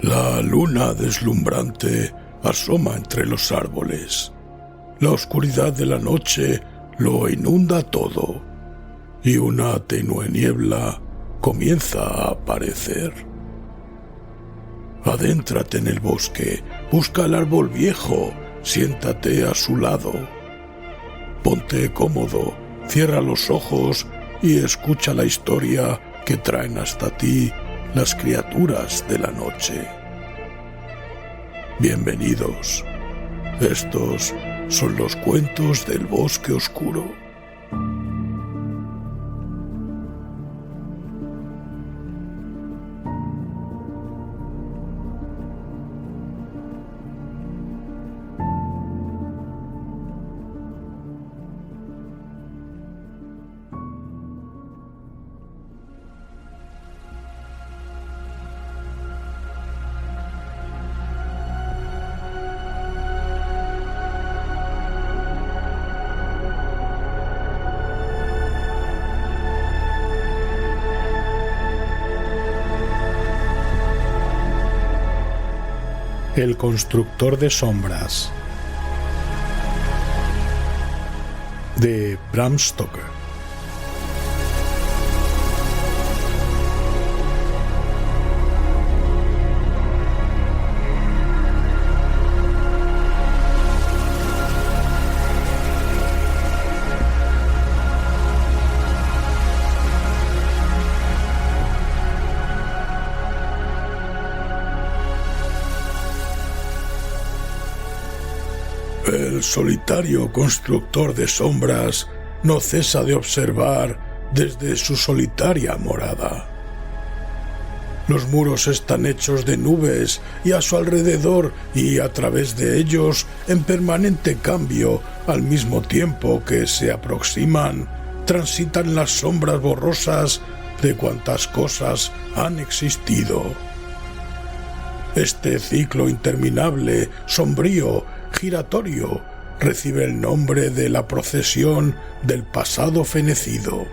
La luna deslumbrante asoma entre los árboles. La oscuridad de la noche lo inunda todo y una tenue niebla comienza a aparecer. Adéntrate en el bosque, busca el árbol viejo, siéntate a su lado. Ponte cómodo, cierra los ojos y escucha la historia que traen hasta ti las criaturas de la noche. Bienvenidos. Estos son los cuentos del bosque oscuro. El constructor de sombras, de Bram Stoker. El solitario constructor de sombras no cesa de observar desde su solitaria morada. Los muros están hechos de nubes y a su alrededor y a través de ellos en permanente cambio, al mismo tiempo que se aproximan, transitan las sombras borrosas de cuantas cosas han existido. Este ciclo interminable, sombrío, giratorio, recibe el nombre de la procesión del pasado fenecido.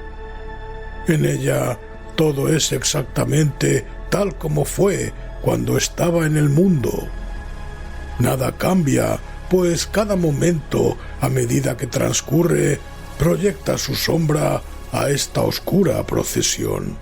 En ella todo es exactamente tal como fue cuando estaba en el mundo. Nada cambia, pues cada momento, a medida que transcurre, proyecta su sombra a esta oscura procesión.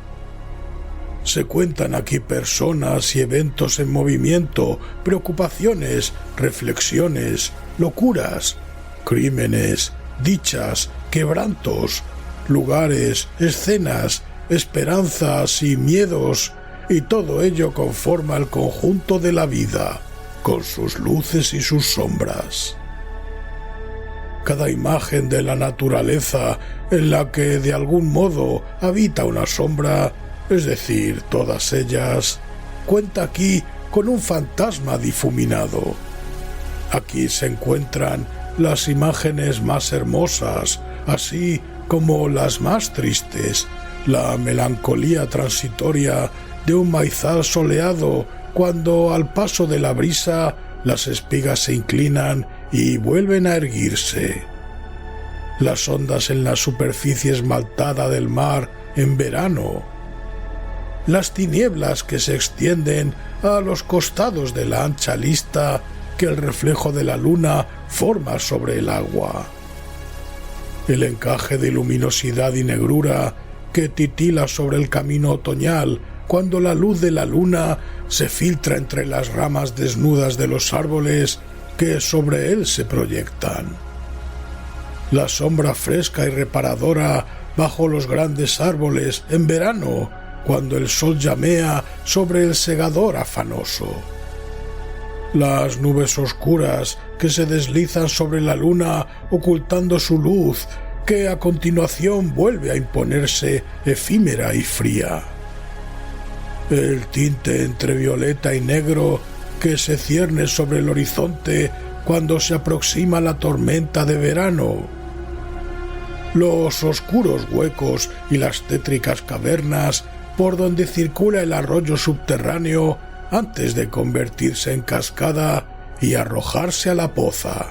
Se cuentan aquí personas y eventos en movimiento, preocupaciones, reflexiones, locuras, crímenes, dichas, quebrantos, lugares, escenas, esperanzas y miedos, y todo ello conforma el conjunto de la vida, con sus luces y sus sombras. Cada imagen de la naturaleza en la que de algún modo habita una sombra, es decir, todas ellas, cuenta aquí con un fantasma difuminado. Aquí se encuentran las imágenes más hermosas, así como las más tristes, la melancolía transitoria de un maizal soleado cuando al paso de la brisa las espigas se inclinan y vuelven a erguirse. Las ondas en la superficie esmaltada del mar en verano, las tinieblas que se extienden a los costados de la ancha lista que el reflejo de la luna forma sobre el agua, el encaje de luminosidad y negrura que titila sobre el camino otoñal cuando la luz de la luna se filtra entre las ramas desnudas de los árboles que sobre él se proyectan, la sombra fresca y reparadora bajo los grandes árboles en verano cuando el sol llamea sobre el segador afanoso, las nubes oscuras que se deslizan sobre la luna ocultando su luz, que a continuación vuelve a imponerse efímera y fría, el tinte entre violeta y negro que se cierne sobre el horizonte cuando se aproxima la tormenta de verano, los oscuros huecos y las tétricas cavernas por donde circula el arroyo subterráneo antes de convertirse en cascada y arrojarse a la poza.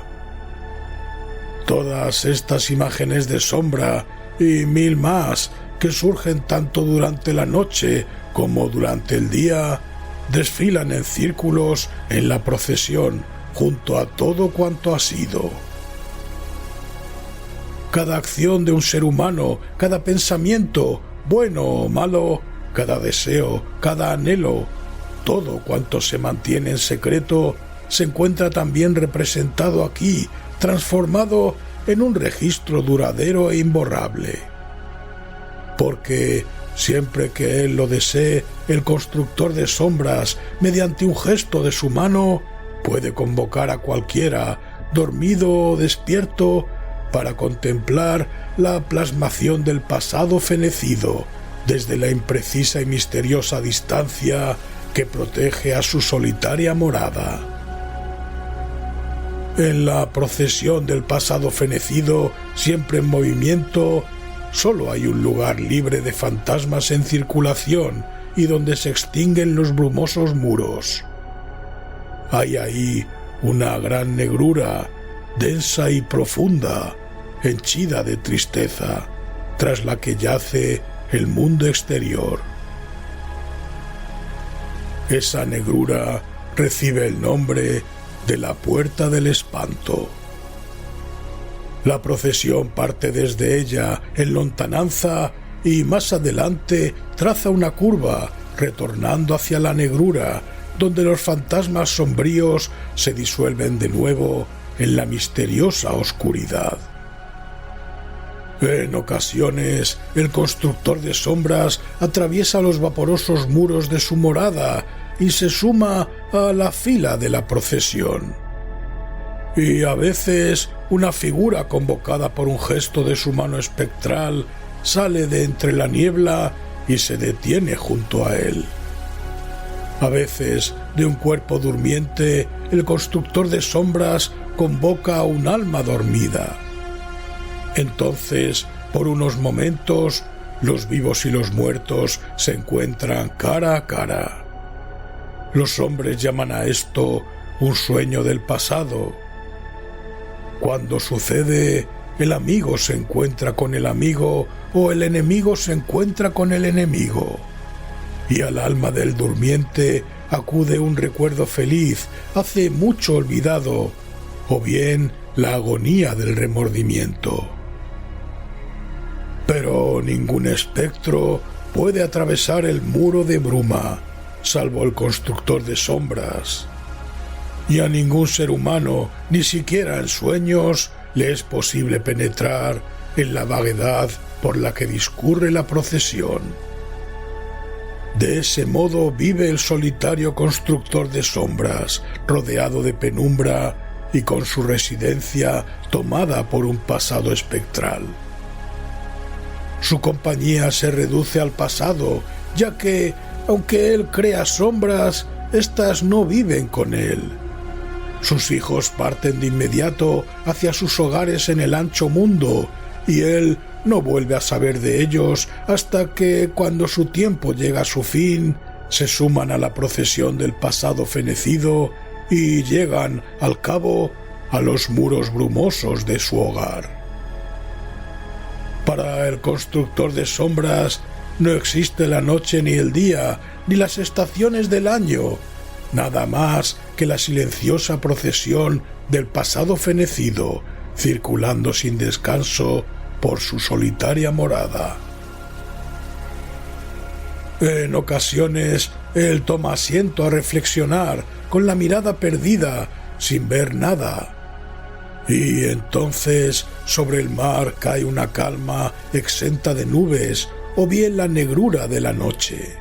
Todas estas imágenes de sombra y mil más que surgen tanto durante la noche como durante el día desfilan en círculos en la procesión junto a todo cuanto ha sido. Cada acción de un ser humano, cada pensamiento, bueno o malo, cada deseo, cada anhelo, todo cuanto se mantiene en secreto, se encuentra también representado aquí, transformado en un registro duradero e imborrable. Porque siempre que él lo desee, el constructor de sombras, mediante un gesto de su mano, puede convocar a cualquiera, dormido o despierto, para contemplar la plasmación del pasado fenecido desde la imprecisa y misteriosa distancia que protege a su solitaria morada. En la procesión del pasado fenecido, siempre en movimiento, solo hay un lugar libre de fantasmas en circulación y donde se extinguen los brumosos muros. Hay ahí una gran negrura, densa y profunda, henchida de tristeza, tras la que yace el mundo exterior. Esa negrura recibe el nombre de la Puerta del Espanto. La procesión parte desde ella en lontananza y más adelante traza una curva, retornando hacia la negrura, donde los fantasmas sombríos se disuelven de nuevo en la misteriosa oscuridad. En ocasiones, el constructor de sombras atraviesa los vaporosos muros de su morada y se suma a la fila de la procesión. Y a veces, una figura convocada por un gesto de su mano espectral sale de entre la niebla y se detiene junto a él. A veces, de un cuerpo durmiente, el constructor de sombras convoca a un alma dormida. Entonces, por unos momentos, los vivos y los muertos se encuentran cara a cara. Los hombres llaman a esto un sueño del pasado. Cuando sucede, el amigo se encuentra con el amigo o el enemigo se encuentra con el enemigo. Y al alma del durmiente acude un recuerdo feliz, hace mucho olvidado, o bien la agonía del remordimiento. Pero ningún espectro puede atravesar el muro de bruma, salvo el constructor de sombras. Y a ningún ser humano, ni siquiera en sueños, le es posible penetrar en la vaguedad por la que discurre la procesión. De ese modo vive el solitario constructor de sombras, rodeado de penumbra y con su residencia tomada por un pasado espectral. Su compañía se reduce al pasado, ya que, aunque él crea sombras, éstas no viven con él. Sus hijos parten de inmediato hacia sus hogares en el ancho mundo, y él no vuelve a saber de ellos hasta que, cuando su tiempo llega a su fin, se suman a la procesión del pasado fenecido y llegan, al cabo, a los muros brumosos de su hogar. Para el constructor de sombras no existe la noche ni el día, ni las estaciones del año, nada más que la silenciosa procesión del pasado fenecido, circulando sin descanso por su solitaria morada. En ocasiones, él toma asiento a reflexionar, con la mirada perdida, sin ver nada. Y entonces sobre el mar cae una calma exenta de nubes, o bien la negrura de la noche.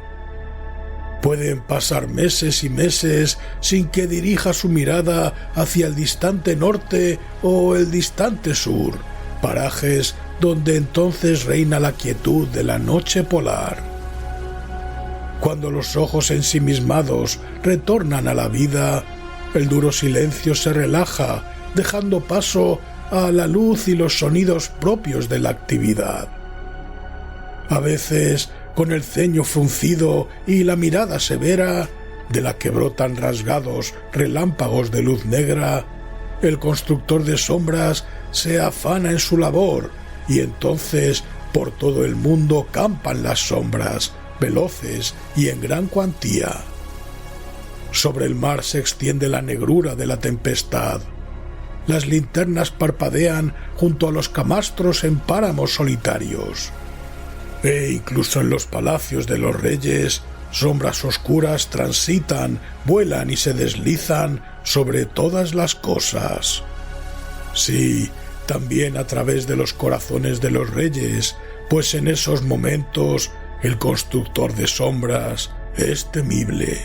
Pueden pasar meses y meses sin que dirija su mirada hacia el distante norte o el distante sur, parajes donde entonces reina la quietud de la noche polar. Cuando los ojos ensimismados retornan a la vida, el duro silencio se relaja, dejando paso a la luz y los sonidos propios de la actividad. A veces, con el ceño fruncido y la mirada severa, de la que brotan rasgados relámpagos de luz negra, el constructor de sombras se afana en su labor, y entonces por todo el mundo campan las sombras, veloces y en gran cuantía. Sobre el mar se extiende la negrura de la tempestad. Las linternas parpadean junto a los camastros en páramos solitarios. E incluso en los palacios de los reyes, sombras oscuras transitan, vuelan y se deslizan sobre todas las cosas. Sí, también a través de los corazones de los reyes, pues en esos momentos el constructor de sombras es temible.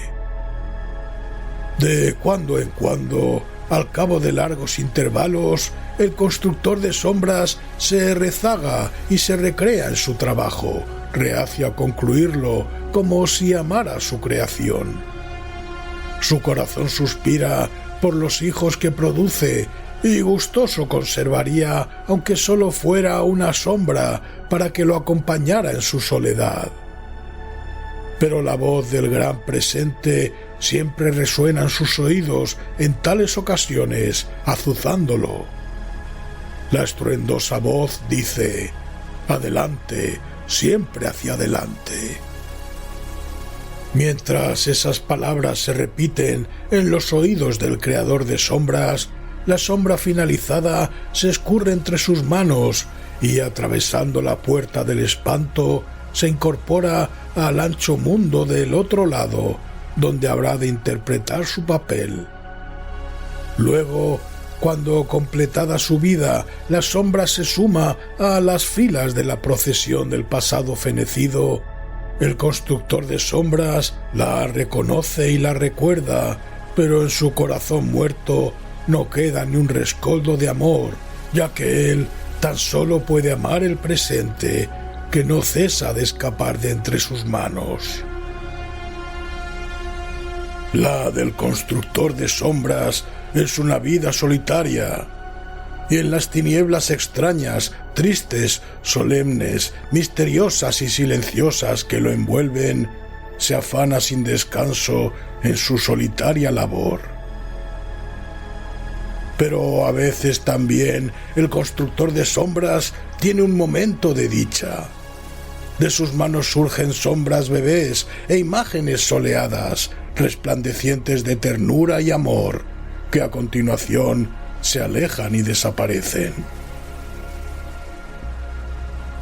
De cuando en cuando, al cabo de largos intervalos, el constructor de sombras se rezaga y se recrea en su trabajo, reacio a concluirlo como si amara su creación. Su corazón suspira por los hijos que produce y gustoso conservaría, aunque solo fuera una sombra, para que lo acompañara en su soledad. Pero la voz del gran presente siempre resuena en sus oídos en tales ocasiones, azuzándolo. La estruendosa voz dice: «Adelante, siempre hacia adelante». Mientras esas palabras se repiten en los oídos del creador de sombras, la sombra finalizada se escurre entre sus manos y, atravesando la puerta del espanto, se incorpora al ancho mundo del otro lado, donde habrá de interpretar su papel. Luego, cuando completada su vida, la sombra se suma a las filas de la procesión del pasado fenecido, el constructor de sombras la reconoce y la recuerda, pero en su corazón muerto no queda ni un rescoldo de amor, ya que él tan solo puede amar el presente, que no cesa de escapar de entre sus manos. La del constructor de sombras es una vida solitaria, y en las tinieblas extrañas, tristes, solemnes, misteriosas y silenciosas que lo envuelven, se afana sin descanso en su solitaria labor. Pero a veces también el constructor de sombras tiene un momento de dicha. De sus manos surgen sombras bebés e imágenes soleadas, resplandecientes de ternura y amor, que a continuación se alejan y desaparecen.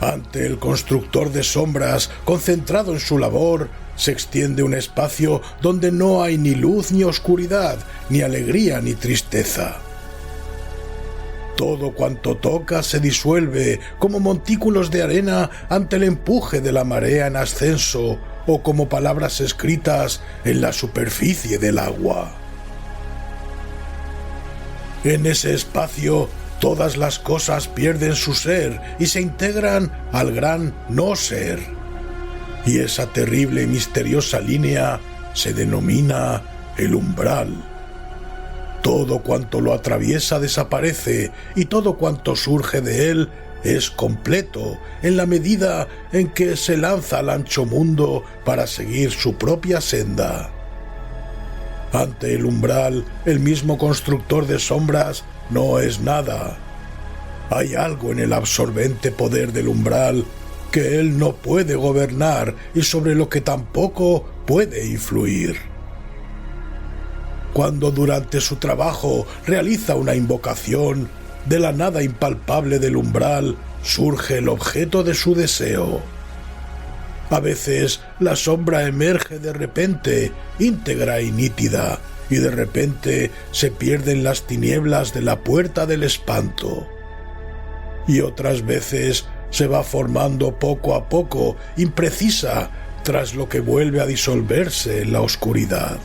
Ante el constructor de sombras, concentrado en su labor, se extiende un espacio donde no hay ni luz ni oscuridad, ni alegría ni tristeza. Todo cuanto toca se disuelve como montículos de arena ante el empuje de la marea en ascenso o como palabras escritas en la superficie del agua. En ese espacio todas las cosas pierden su ser y se integran al gran no ser. Y esa terrible y misteriosa línea se denomina el umbral. Todo cuanto lo atraviesa desaparece y todo cuanto surge de él es completo en la medida en que se lanza al ancho mundo para seguir su propia senda. Ante el umbral, el mismo constructor de sombras no es nada. Hay algo en el absorbente poder del umbral que él no puede gobernar y sobre lo que tampoco puede influir. Cuando durante su trabajo realiza una invocación, de la nada impalpable del umbral surge el objeto de su deseo. A veces la sombra emerge de repente, íntegra y nítida, y de repente se pierde en las tinieblas de la puerta del espanto. Y otras veces se va formando poco a poco, imprecisa, tras lo que vuelve a disolverse en la oscuridad.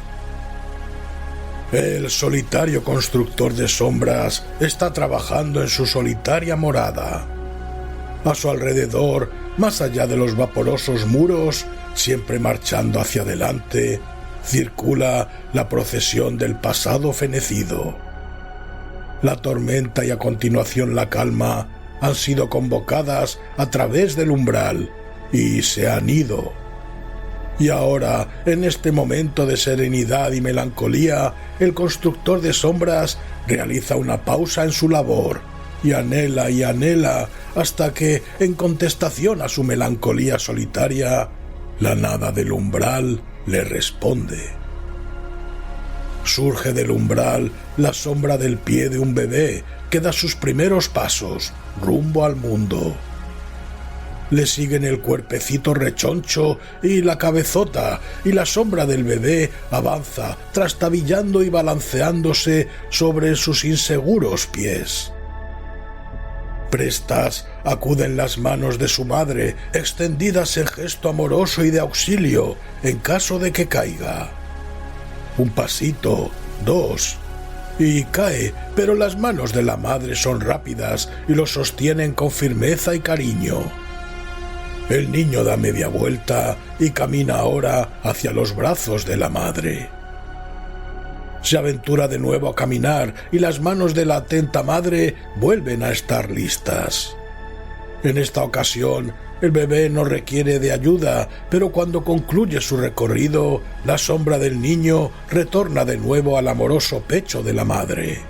El solitario constructor de sombras está trabajando en su solitaria morada. A su alrededor, más allá de los vaporosos muros, siempre marchando hacia adelante, circula la procesión del pasado fenecido. La tormenta y a continuación la calma han sido convocadas a través del umbral y se han ido. Y ahora, en este momento de serenidad y melancolía, el constructor de sombras realiza una pausa en su labor y anhela hasta que, en contestación a su melancolía solitaria, la nada del umbral le responde. surge del umbral la sombra del pie de un bebé que da sus primeros pasos rumbo al mundo. Le siguen el cuerpecito rechoncho y la cabezota, y la sombra del bebé avanza trastabillando y balanceándose sobre sus inseguros pies. Prestas acuden las manos de su madre, extendidas en gesto amoroso y de auxilio en caso de que caiga. Un pasito, dos, y cae, pero las manos de la madre son rápidas y lo sostienen con firmeza y cariño. El niño da media vuelta y camina ahora hacia los brazos de la madre. Se aventura de nuevo a caminar y las manos de la atenta madre vuelven a estar listas. En esta ocasión, el bebé no requiere de ayuda, pero cuando concluye su recorrido, la sombra del niño retorna de nuevo al amoroso pecho de la madre.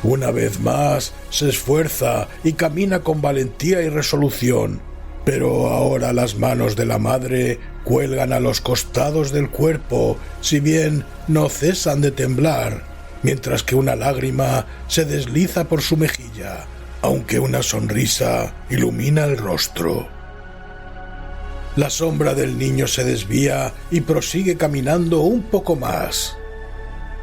Una vez más, se esfuerza y camina con valentía y resolución, pero ahora las manos de la madre cuelgan a los costados del cuerpo, si bien no cesan de temblar, mientras que una lágrima se desliza por su mejilla, aunque una sonrisa ilumina el rostro. La sombra del niño se desvía y prosigue caminando un poco más.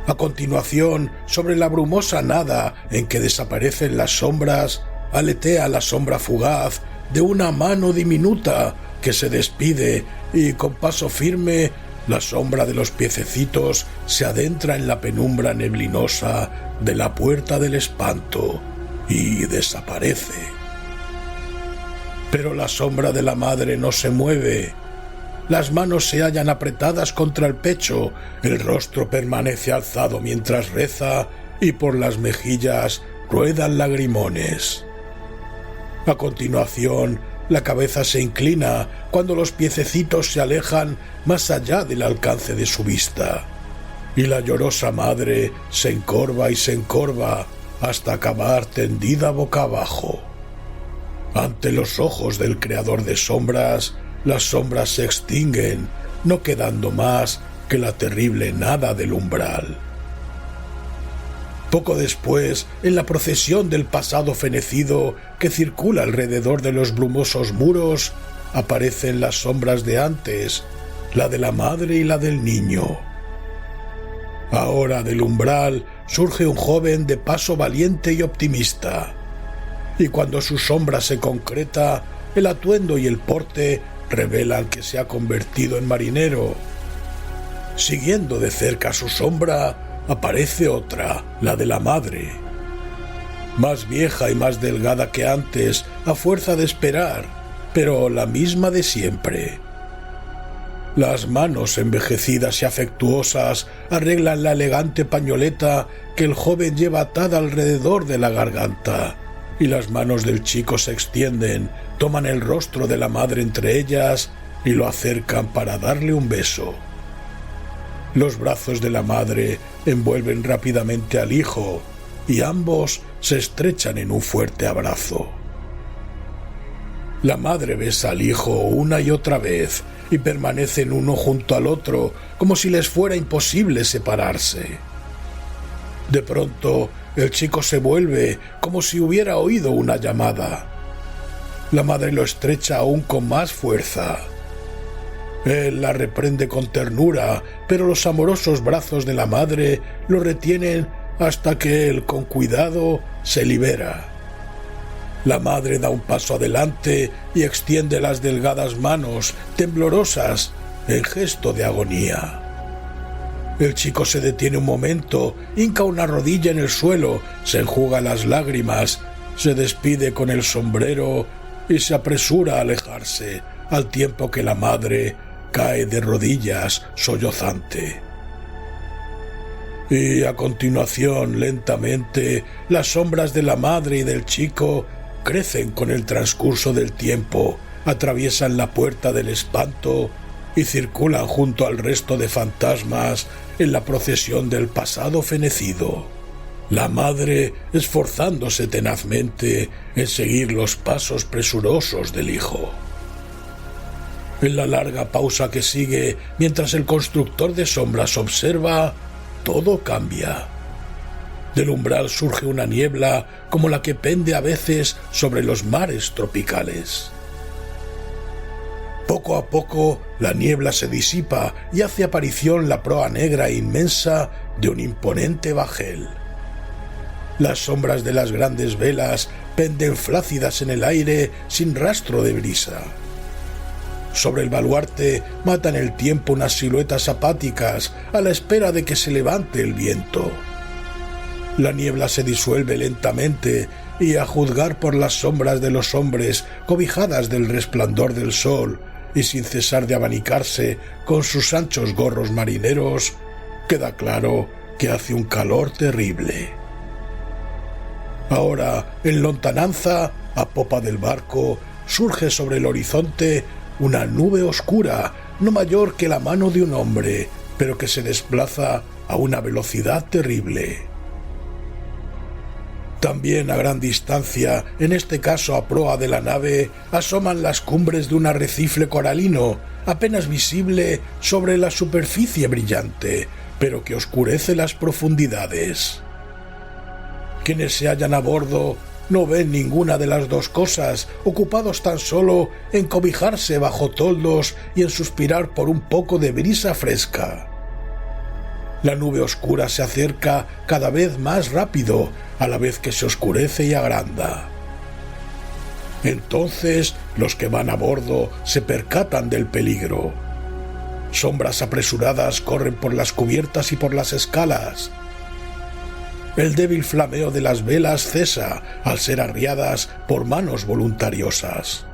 A continuación, sobre la brumosa nada en que desaparecen las sombras, aletea la sombra fugaz de una mano diminuta que se despide y con paso firme la sombra de los piececitos se adentra en la penumbra neblinosa de la puerta del espanto y desaparece. Pero la sombra de la madre no se mueve. Las manos se hallan apretadas contra el pecho, el rostro permanece alzado mientras reza y por las mejillas ruedan lagrimones. A continuación, la cabeza se inclina cuando los piececitos se alejan más allá del alcance de su vista, y la llorosa madre se encorva y se encorva hasta acabar tendida boca abajo. Ante los ojos del creador de sombras, las sombras se extinguen, no quedando más que la terrible nada del umbral. Poco después, en la procesión del pasado fenecido que circula alrededor de los brumosos muros, aparecen las sombras de antes, la de la madre y la del niño. Ahora del umbral surge un joven de paso valiente y optimista, y cuando su sombra se concreta, el atuendo y el porte revelan que se ha convertido en marinero. Siguiendo de cerca su sombra, aparece otra, la de la madre, más vieja y más delgada que antes, a fuerza de esperar, pero la misma de siempre. Las manos envejecidas y afectuosas arreglan la elegante pañoleta que el joven lleva atada alrededor de la garganta, y las manos del chico se extienden, toman el rostro de la madre entre ellas y lo acercan para darle un beso. Los brazos de la madre envuelven rápidamente al hijo y ambos se estrechan en un fuerte abrazo. La madre besa al hijo una y otra vez y permanecen uno junto al otro como si les fuera imposible separarse. De pronto, el chico se vuelve como si hubiera oído una llamada. La madre lo estrecha aún con más fuerza. Él la reprende con ternura, pero los amorosos brazos de la madre lo retienen hasta que él, con cuidado, se libera. La madre da un paso adelante y extiende las delgadas manos, temblorosas, en gesto de agonía. El chico se detiene un momento, hinca una rodilla en el suelo, se enjuga las lágrimas, se despide con el sombrero y se apresura a alejarse, al tiempo que la madre cae de rodillas sollozante. Y a continuación, lentamente, las sombras de la madre y del chico crecen con el transcurso del tiempo, atraviesan la puerta del espanto y circulan junto al resto de fantasmas en la procesión del pasado fenecido. La madre esforzándose tenazmente en seguir los pasos presurosos del hijo. En la larga pausa que sigue, mientras el constructor de sombras observa, todo cambia. Del umbral surge una niebla como la que pende a veces sobre los mares tropicales. Poco a poco la niebla se disipa y hace aparición la proa negra e inmensa de un imponente bajel. Las sombras de las grandes velas penden flácidas en el aire sin rastro de brisa. Sobre el baluarte matan el tiempo unas siluetas apáticas a la espera de que se levante el viento. La niebla se disuelve lentamente y, a juzgar por las sombras de los hombres cobijadas del resplandor del sol y sin cesar de abanicarse con sus anchos gorros marineros, queda claro que hace un calor terrible. Ahora, en lontananza, a popa del barco, surge sobre el horizonte una nube oscura, no mayor que la mano de un hombre, pero que se desplaza a una velocidad terrible. También a gran distancia, en este caso a proa de la nave, asoman las cumbres de un arrecife coralino, apenas visible sobre la superficie brillante, pero que oscurece las profundidades. Quienes se hallan a bordo no ven ninguna de las dos cosas, ocupados tan solo en cobijarse bajo toldos y en suspirar por un poco de brisa fresca. La nube oscura se acerca cada vez más rápido, a la vez que se oscurece y agranda. Entonces los que van a bordo se percatan del peligro. Sombras apresuradas corren por las cubiertas y por las escalas. El débil flameo de las velas cesa al ser arriadas por manos voluntariosas.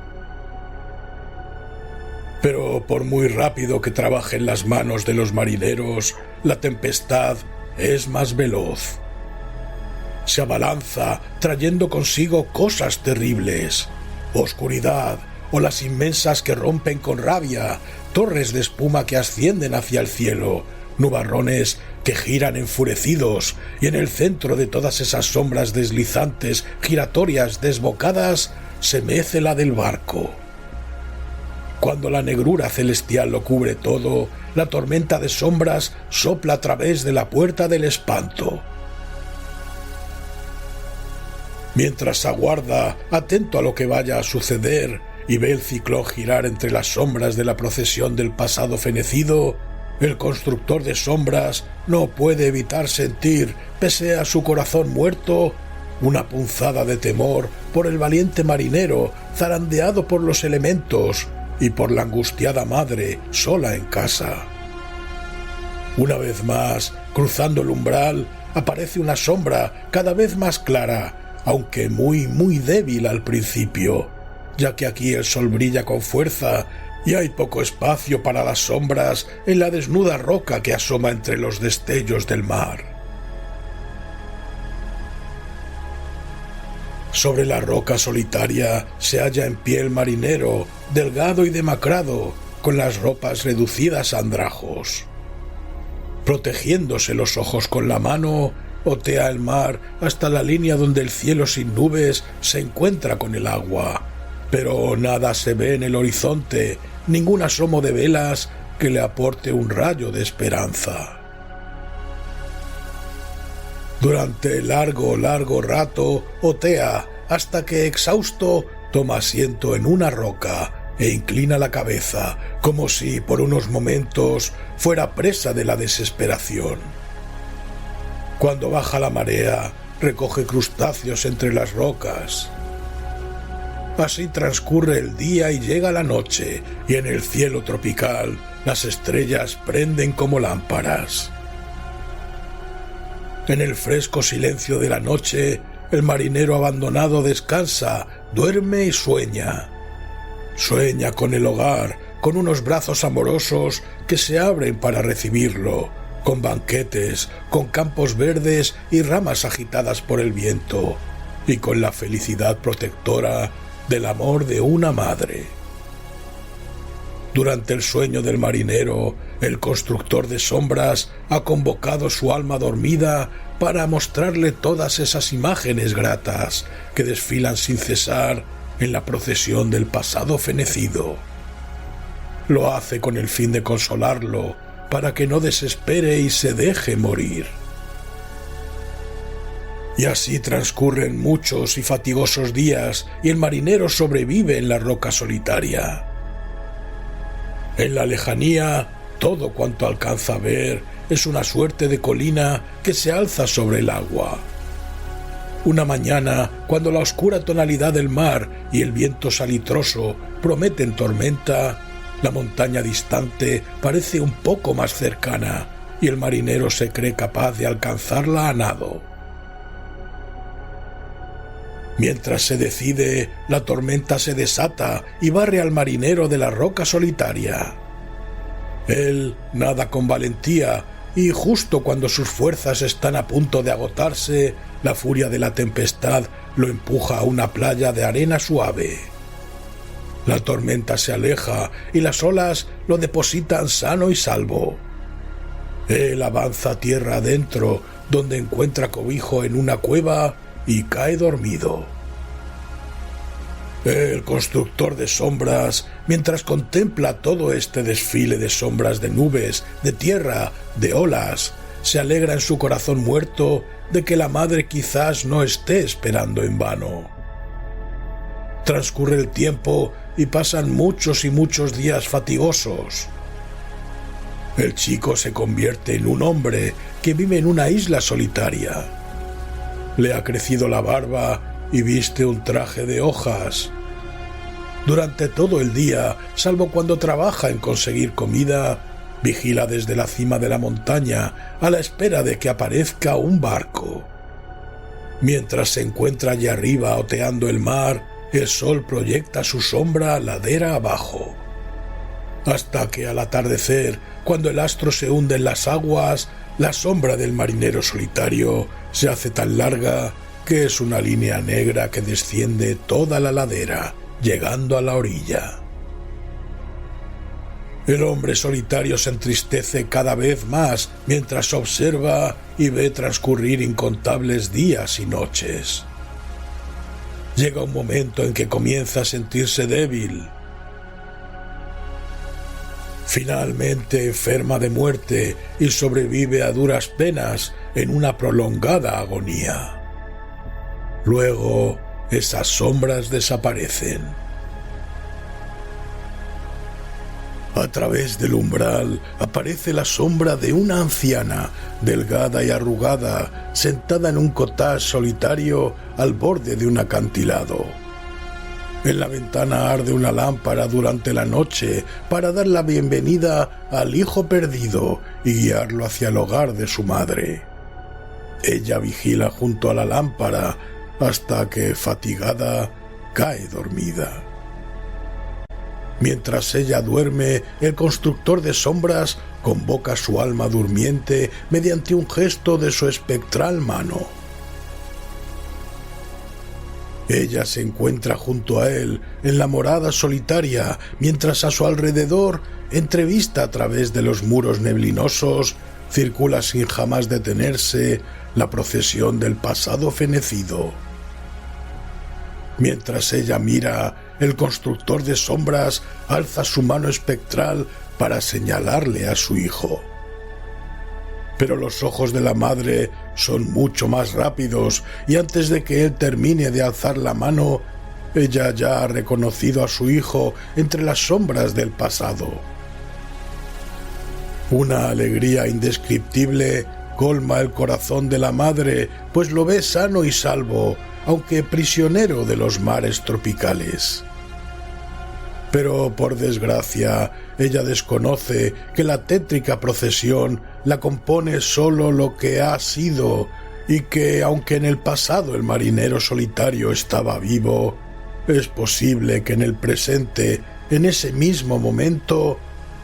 Pero por muy rápido que trabajen las manos de los marineros, la tempestad es más veloz. Se abalanza trayendo consigo cosas terribles: oscuridad, olas inmensas que rompen con rabia, torres de espuma que ascienden hacia el cielo, nubarrones que giran enfurecidos, y en el centro de todas esas sombras deslizantes, giratorias, desbocadas, se mece la del barco. Cuando la negrura celestial lo cubre todo, la tormenta de sombras sopla a través de la puerta del espanto. Mientras aguarda, atento a lo que vaya a suceder, y ve el ciclón girar entre las sombras de la procesión del pasado fenecido, el constructor de sombras no puede evitar sentir, pese a su corazón muerto, una punzada de temor por el valiente marinero zarandeado por los elementos y por la angustiada madre sola en casa. Una vez más, cruzando el umbral, aparece una sombra cada vez más clara, aunque muy débil al principio, ya que aquí el sol brilla con fuerza y hay poco espacio para las sombras en la desnuda roca que asoma entre los destellos del mar. Sobre la roca solitaria se halla en pie el marinero, delgado y demacrado, con las ropas reducidas a andrajos. Protegiéndose los ojos con la mano, otea el mar hasta la línea donde el cielo sin nubes se encuentra con el agua, pero nada se ve en el horizonte, ningún asomo de velas que le aporte un rayo de esperanza. Durante largo rato otea hasta que, exhausto, toma asiento en una roca e inclina la cabeza, como si por unos momentos fuera presa de la desesperación. Cuando baja la marea, recoge crustáceos entre las rocas. Así transcurre el día y llega la noche, y en el cielo tropical las estrellas prenden como lámparas. En el fresco silencio de la noche, el marinero abandonado descansa, duerme y sueña. Sueña con el hogar, con unos brazos amorosos que se abren para recibirlo, con banquetes, con campos verdes y ramas agitadas por el viento, y con la felicidad protectora del amor de una madre. Durante el sueño del marinero, el constructor de sombras ha convocado su alma dormida para mostrarle todas esas imágenes gratas que desfilan sin cesar en la procesión del pasado fenecido. Lo hace con el fin de consolarlo, para que no desespere y se deje morir. Y así transcurren muchos y fatigosos días y el marinero sobrevive en la roca solitaria. En la lejanía, todo cuanto alcanza a ver es una suerte de colina que se alza sobre el agua. Una mañana, cuando la oscura tonalidad del mar y el viento salitroso prometen tormenta, la montaña distante parece un poco más cercana y el marinero se cree capaz de alcanzarla a nado. Mientras se decide, la tormenta se desata y barre al marinero de la roca solitaria. Él nada con valentía y justo cuando sus fuerzas están a punto de agotarse, la furia de la tempestad lo empuja a una playa de arena suave. La tormenta se aleja y las olas lo depositan sano y salvo. Él avanza tierra adentro, donde encuentra cobijo en una cueva y cae dormido. El constructor de sombras, mientras contempla todo este desfile de sombras de nubes, de tierra, de olas, se alegra en su corazón muerto de que la madre quizás no esté esperando en vano. Transcurre el tiempo y pasan muchos y muchos días fatigosos. El chico se convierte en un hombre que vive en una isla solitaria. Le ha crecido la barba y viste un traje de hojas. Durante todo el día, salvo cuando trabaja en conseguir comida, vigila desde la cima de la montaña a la espera de que aparezca un barco. Mientras se encuentra allí arriba oteando el mar, el sol proyecta su sombra ladera abajo. Hasta que al atardecer, cuando el astro se hunde en las aguas, la sombra del marinero solitario se hace tan larga que es una línea negra que desciende toda la ladera, llegando a la orilla. El hombre solitario se entristece cada vez más mientras observa y ve transcurrir incontables días y noches. Llega un momento en que comienza a sentirse débil. Finalmente enferma de muerte y sobrevive a duras penas en una prolongada agonía. Luego, esas sombras desaparecen. A través del umbral aparece la sombra de una anciana, delgada y arrugada, sentada en un cottage solitario al borde de un acantilado. En la ventana arde una lámpara durante la noche para dar la bienvenida al hijo perdido y guiarlo hacia el hogar de su madre. Ella vigila junto a la lámpara hasta que, fatigada, cae dormida. Mientras ella duerme, el constructor de sombras convoca su alma durmiente mediante un gesto de su espectral mano. Ella se encuentra junto a él en la morada solitaria, mientras a su alrededor, entrevista a través de los muros neblinosos, circula sin jamás detenerse la procesión del pasado fenecido. Mientras ella mira, el constructor de sombras alza su mano espectral para señalarle a su hijo. Pero los ojos de la madre son mucho más rápidos y antes de que él termine de alzar la mano, ella ya ha reconocido a su hijo entre las sombras del pasado. Una alegría indescriptible colma el corazón de la madre, pues lo ve sano y salvo, aunque prisionero de los mares tropicales. Pero, por desgracia, ella desconoce que la tétrica procesión la compone solo lo que ha sido y que, aunque en el pasado el marinero solitario estaba vivo, es posible que en el presente, en ese mismo momento,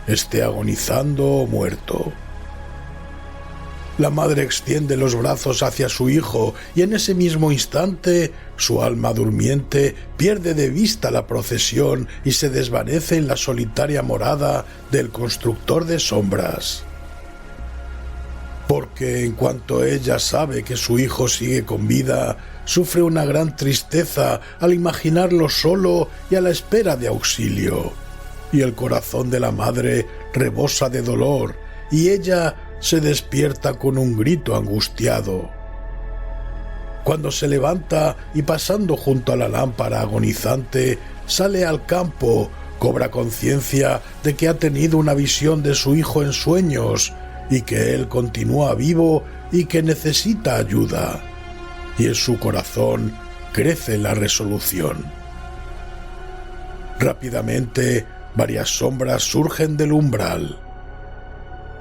esté agonizando o muerto. La madre extiende los brazos hacia su hijo y en ese mismo instante su alma durmiente pierde de vista la procesión y se desvanece en la solitaria morada del constructor de sombras. Porque en cuanto ella sabe que su hijo sigue con vida, sufre una gran tristeza al imaginarlo solo y a la espera de auxilio, y el corazón de la madre rebosa de dolor, y ella se despierta con un grito angustiado. Cuando se levanta y pasando junto a la lámpara agonizante, sale al campo, cobra conciencia de que ha tenido una visión de su hijo en sueños y que él continúa vivo y que necesita ayuda. Y en su corazón crece la resolución. Rápidamente, varias sombras surgen del umbral.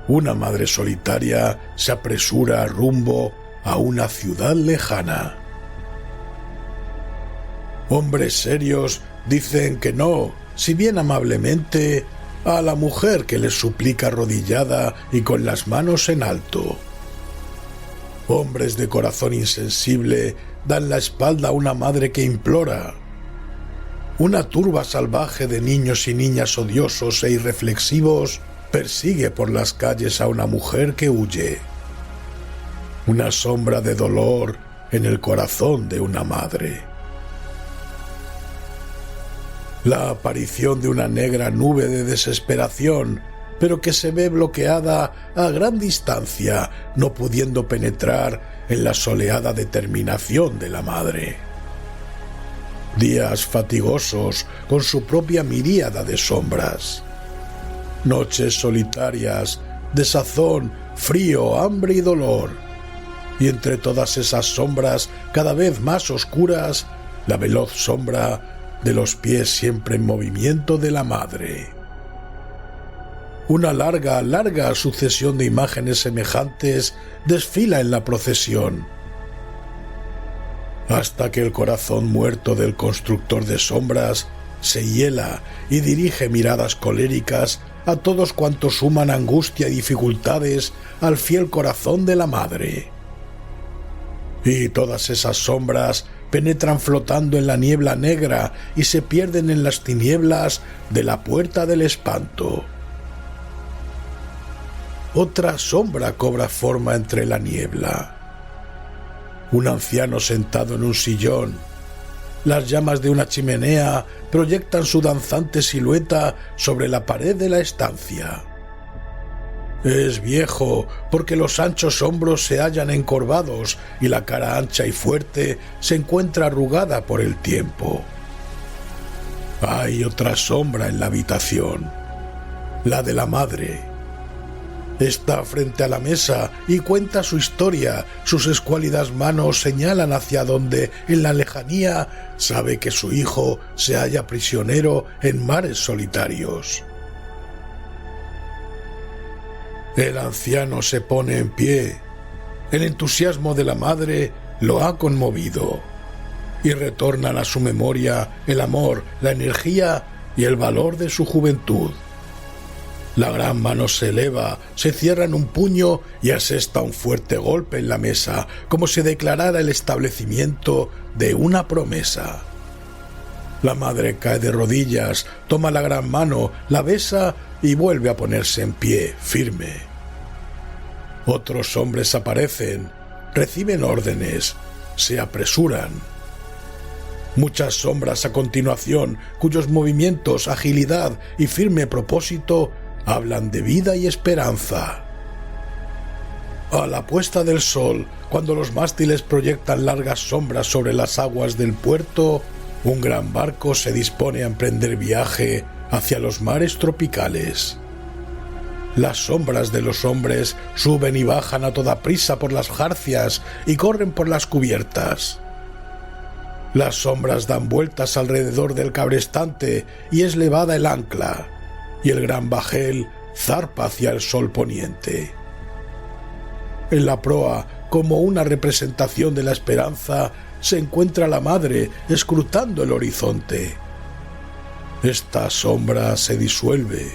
Una madre solitaria se apresura rumbo a una ciudad lejana. Hombres serios dicen que no, si bien amablemente, a la mujer que les suplica arrodillada y con las manos en alto. Hombres de corazón insensible dan la espalda a una madre que implora. Una turba salvaje de niños y niñas odiosos e irreflexivos persigue por las calles a una mujer que huye. Una sombra de dolor en el corazón de una madre. La aparición de una negra nube de desesperación, pero que se ve bloqueada a gran distancia, no pudiendo penetrar en la soleada determinación de la madre. Días fatigosos con su propia miríada de sombras. Noches solitarias, desazón, frío, hambre y dolor. Y entre todas esas sombras cada vez más oscuras, la veloz sombra de los pies siempre en movimiento de la madre. Una larga sucesión de imágenes semejantes desfila en la procesión, hasta que el corazón muerto del constructor de sombras se hiela y dirige miradas coléricas a todos cuantos suman angustia y dificultades al fiel corazón de la madre. Y todas esas sombras penetran flotando en la niebla negra y se pierden en las tinieblas de la puerta del espanto. Otra sombra cobra forma entre la niebla. Un anciano sentado en un sillón. Las llamas de una chimenea proyectan su danzante silueta sobre la pared de la estancia. Es viejo porque los anchos hombros se hallan encorvados y la cara ancha y fuerte se encuentra arrugada por el tiempo. Hay otra sombra en la habitación, la de la madre. Está frente a la mesa y cuenta su historia. Sus escuálidas manos señalan hacia donde, en la lejanía, sabe que su hijo se halla prisionero en mares solitarios. El anciano se pone en pie. El entusiasmo de la madre lo ha conmovido y retornan a su memoria el amor, la energía y el valor de su juventud. La gran mano se eleva, se cierra en un puño y asesta un fuerte golpe en la mesa, como si declarara el establecimiento de una promesa. La madre cae de rodillas, toma la gran mano, la besa y vuelve a ponerse en pie, firme. Otros hombres aparecen, reciben órdenes, se apresuran. Muchas sombras a continuación, cuyos movimientos, agilidad y firme propósito hablan de vida y esperanza. A la puesta del sol, cuando los mástiles proyectan largas sombras sobre las aguas del puerto, un gran barco se dispone a emprender viaje hacia los mares tropicales. Las sombras de los hombres suben y bajan a toda prisa por las jarcias y corren por las cubiertas. Las sombras dan vueltas alrededor del cabrestante y es levada el ancla, y el gran bajel zarpa hacia el sol poniente. En la proa, como una representación de la esperanza, se encuentra la madre escrutando el horizonte. Esta sombra se disuelve.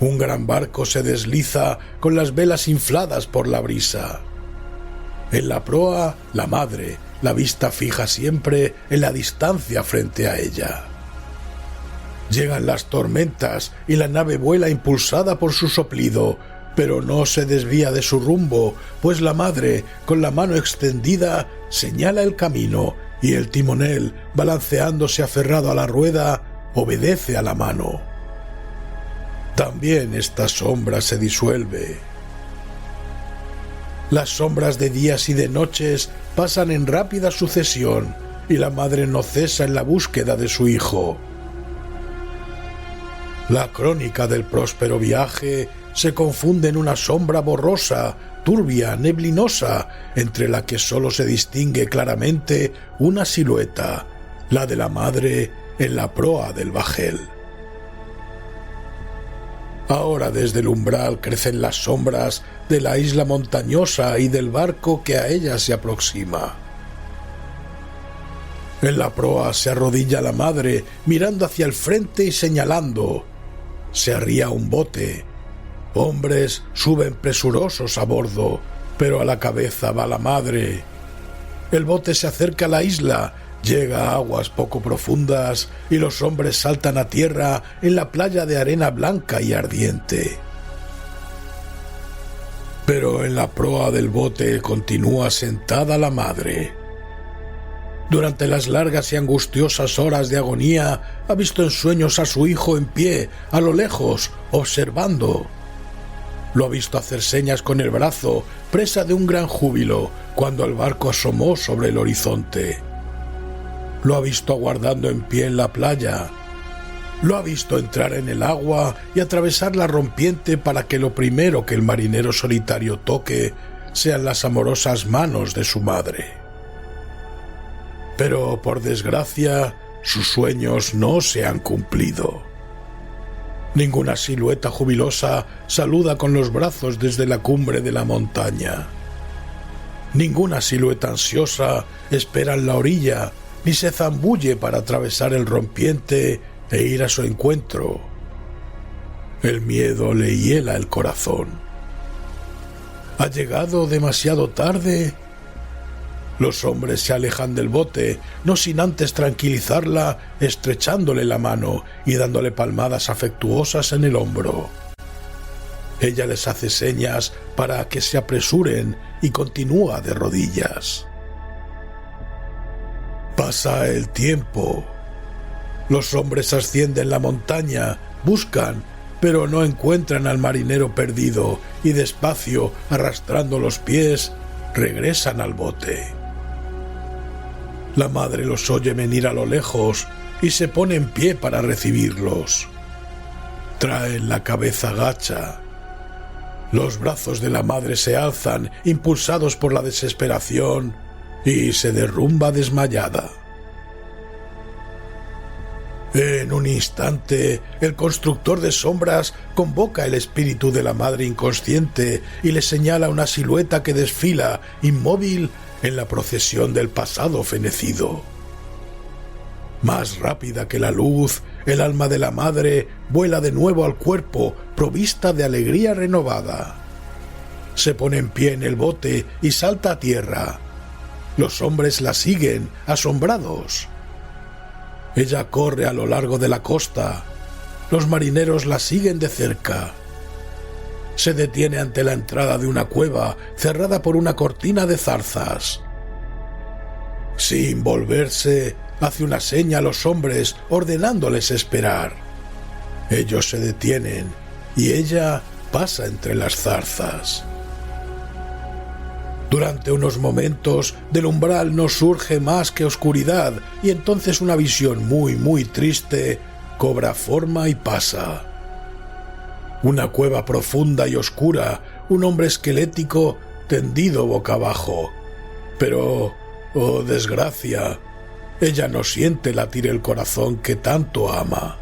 Un gran barco se desliza con las velas infladas por la brisa. En la proa, la madre, la vista fija siempre en la distancia frente a ella. Llegan las tormentas y la nave vuela impulsada por su soplido, pero no se desvía de su rumbo, pues la madre, con la mano extendida, señala el camino y el timonel, balanceándose aferrado a la rueda, obedece a la mano. también esta sombra se disuelve. Las sombras de días y de noches pasan en rápida sucesión y la madre no cesa en la búsqueda de su hijo. La crónica del próspero viaje se confunde en una sombra borrosa, turbia, neblinosa, entre la que solo se distingue claramente una silueta, la de la madre en la proa del bajel. Ahora desde el umbral crecen las sombras de la isla montañosa y del barco que a ella se aproxima. En la proa se arrodilla la madre, mirando hacia el frente y señalando. Se arría un bote. Hombres suben presurosos a bordo, pero a la cabeza va la madre. El bote se acerca a la isla, llega a aguas poco profundas y los hombres saltan a tierra en la playa de arena blanca y ardiente. Pero en la proa del bote continúa sentada la madre. Durante las largas y angustiosas horas de agonía ha visto en sueños a su hijo en pie, a lo lejos, observando. Lo ha visto hacer señas con el brazo, presa de un gran júbilo, cuando el barco asomó sobre el horizonte. Lo ha visto aguardando en pie en la playa. Lo ha visto entrar en el agua y atravesar la rompiente para que lo primero que el marinero solitario toque sean las amorosas manos de su madre. Pero, por desgracia, sus sueños no se han cumplido. Ninguna silueta jubilosa saluda con los brazos desde la cumbre de la montaña. Ninguna silueta ansiosa espera en la orilla, ni se zambulle para atravesar el rompiente e ir a su encuentro. El miedo le hiela el corazón. ¿Ha llegado demasiado tarde? Los hombres se alejan del bote, no sin antes tranquilizarla, estrechándole la mano y dándole palmadas afectuosas en el hombro. Ella les hace señas para que se apresuren y continúa de rodillas. Pasa el tiempo. Los hombres ascienden la montaña, buscan, pero no encuentran al marinero perdido y despacio, arrastrando los pies, regresan al bote. La madre los oye venir a lo lejos y se pone en pie para recibirlos. Traen la cabeza gacha. Los brazos de la madre se alzan, impulsados por la desesperación, y se derrumba desmayada. En un instante, el constructor de sombras convoca el espíritu de la madre inconsciente y le señala una silueta que desfila, inmóvil, en la procesión del pasado fenecido. Más rápida que la luz, el alma de la madre vuela de nuevo al cuerpo, provista de alegría renovada. Se pone en pie en el bote y salta a tierra. Los hombres la siguen, asombrados. Ella corre a lo largo de la costa. Los marineros la siguen de cerca. Se detiene ante la entrada de una cueva cerrada por una cortina de zarzas. Sin volverse, hace una seña a los hombres ordenándoles esperar. Ellos se detienen y ella pasa entre las zarzas. Durante unos momentos del umbral no surge más que oscuridad y entonces una visión muy triste cobra forma y pasa. Una cueva profunda y oscura, un hombre esquelético tendido boca abajo. Pero, oh desgracia, ella no siente latir el corazón que tanto ama.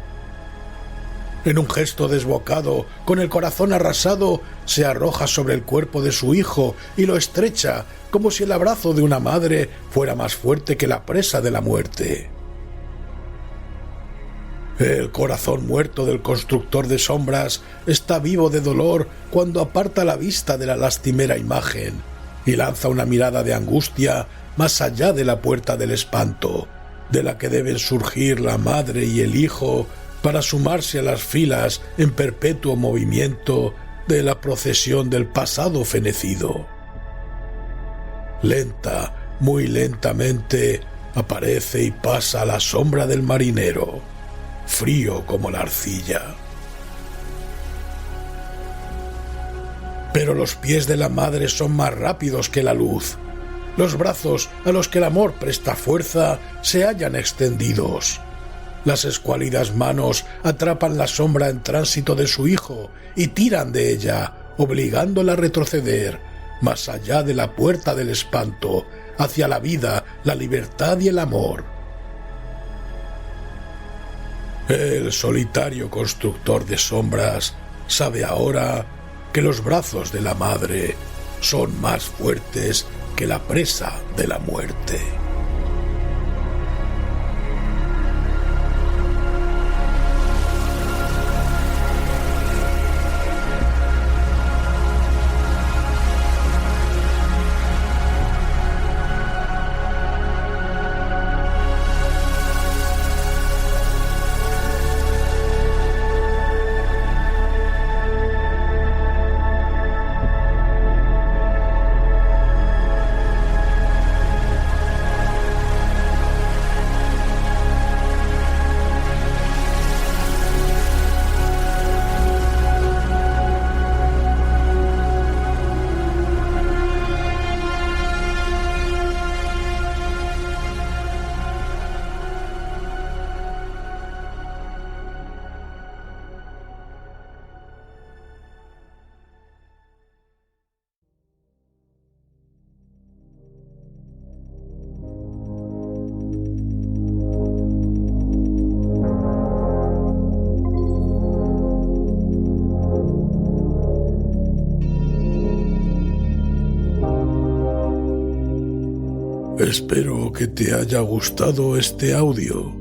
En un gesto desbocado, con el corazón arrasado, se arroja sobre el cuerpo de su hijo y lo estrecha, como si el abrazo de una madre fuera más fuerte que la presa de la muerte. El corazón muerto del constructor de sombras está vivo de dolor cuando aparta la vista de la lastimera imagen y lanza una mirada de angustia más allá de la puerta del espanto, de la que deben surgir la madre y el hijo para sumarse a las filas en perpetuo movimiento de la procesión del pasado fenecido. Lenta, muy lentamente, aparece y pasa la sombra del marinero, frío como la arcilla. Pero los pies de la madre son más rápidos que la luz. Los brazos a los que el amor presta fuerza se hallan extendidos. Las escuálidas manos atrapan la sombra en tránsito de su hijo y tiran de ella, obligándola a retroceder, más allá de la puerta del espanto, hacia la vida, la libertad y el amor. El solitario constructor de sombras sabe ahora que los brazos de la madre son más fuertes que la presa de la muerte. Espero que te haya gustado este audio.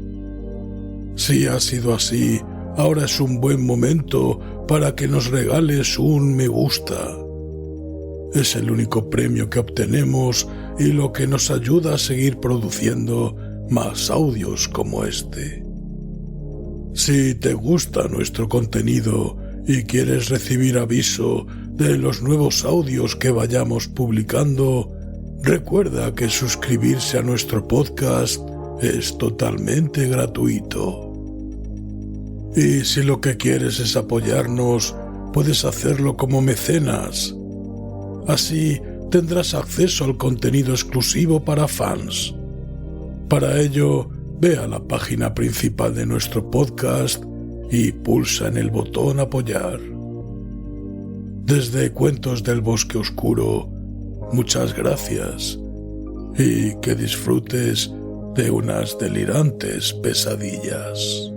Si ha sido así, ahora es un buen momento para que nos regales un me gusta. Es el único premio que obtenemos y lo que nos ayuda a seguir produciendo más audios como este. Si te gusta nuestro contenido y quieres recibir aviso de los nuevos audios que vayamos publicando, recuerda que suscribirse a nuestro podcast es totalmente gratuito. Y si lo que quieres es apoyarnos, puedes hacerlo como mecenas. Así tendrás acceso al contenido exclusivo para fans. Para ello, ve a la página principal de nuestro podcast y pulsa en el botón apoyar. Desde Cuentos del Bosque Oscuro, muchas gracias y que disfrutes de unas delirantes pesadillas.